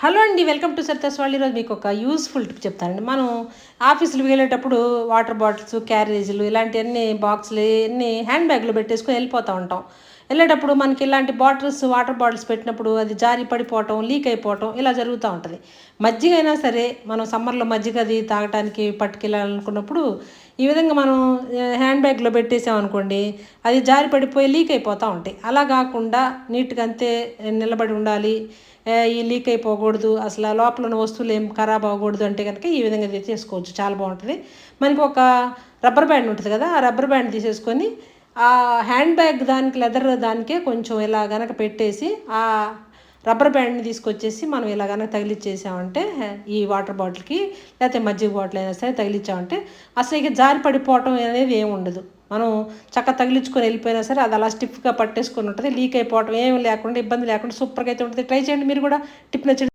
Hello అండి, welcome to సరితస్ వాళ్ళు. ఈరోజు మీకు ఒక యూస్ఫుల్ టిప్ చెప్తానండి. మనం ఆఫీసులు వెళ్ళేటప్పుడు వాటర్ బాటిల్స్, క్యారేజీలు ఇలాంటివన్నీ బాక్సులు అన్నీ హ్యాండ్ బ్యాగ్లో పెట్టేసుకొని వెళ్ళిపోతూ ఉంటాం. వెళ్ళేటప్పుడు మనకి ఇలాంటి బాటిల్స్, వాటర్ బాటిల్స్ పెట్టినప్పుడు అది జారి పడిపోవటం, లీక్ అయిపోవటం ఇలా జరుగుతూ ఉంటుంది. మజ్జిగ అయినా సరే, మనం సమ్మర్లో మజ్జిగ అది తాగటానికి పట్టుకెళ్ళాలనుకున్నప్పుడు ఈ విధంగా మనం హ్యాండ్ బ్యాగ్లో పెట్టేసామనుకోండి, అది జారి పడిపోయి లీక్ అయిపోతూ ఉంటాయి. అలా కాకుండా నీట్గా అంతే నిలబడి ఉండాలి, ఈ లీక్ అయిపోకూడదు, అసలు ఆ లోపల ఉన్న వస్తువులు ఏం ఖరాబ్ అవ్వకూడదు అంటే కనుక ఈ విధంగా చేసుకోవచ్చు. చాలా బాగుంటుంది. మనకి ఒక రబ్బర్ బ్యాండ్ ఉంటుంది కదా, ఆ రబ్బర్ బ్యాండ్ తీసేసుకొని ఆ హ్యాండ్ బ్యాగ్ దానికి లెదర్ దానికే కొంచెం ఇలా గనక పెట్టేసి ఆ రబ్బర్ బ్యాండ్ని తీసుకొచ్చేసి మనం ఇలా కనుక తగిలిచ్చేసామంటే ఈ వాటర్ బాటిల్కి, లేకపోతే మజ్జిగ బాటిల్ అయినా సరే తగిలిచ్చామంటే అసలు ఇక జారి పడిపోవటం అనేది ఏమి ఉండదు. మనం చక్కగా తగిలించుకొని వెళ్ళిపోయినా సరే అది అలా స్టిఫ్గా పట్టేసుకొని ఉంటుంది. లీక్ అయిపోవటం ఏమి లేకుండా, ఇబ్బంది లేకుండా సూపర్గా అయితే ఉంటుంది. ట్రై చేయండి మీరు కూడా. టిప్ నచ్చి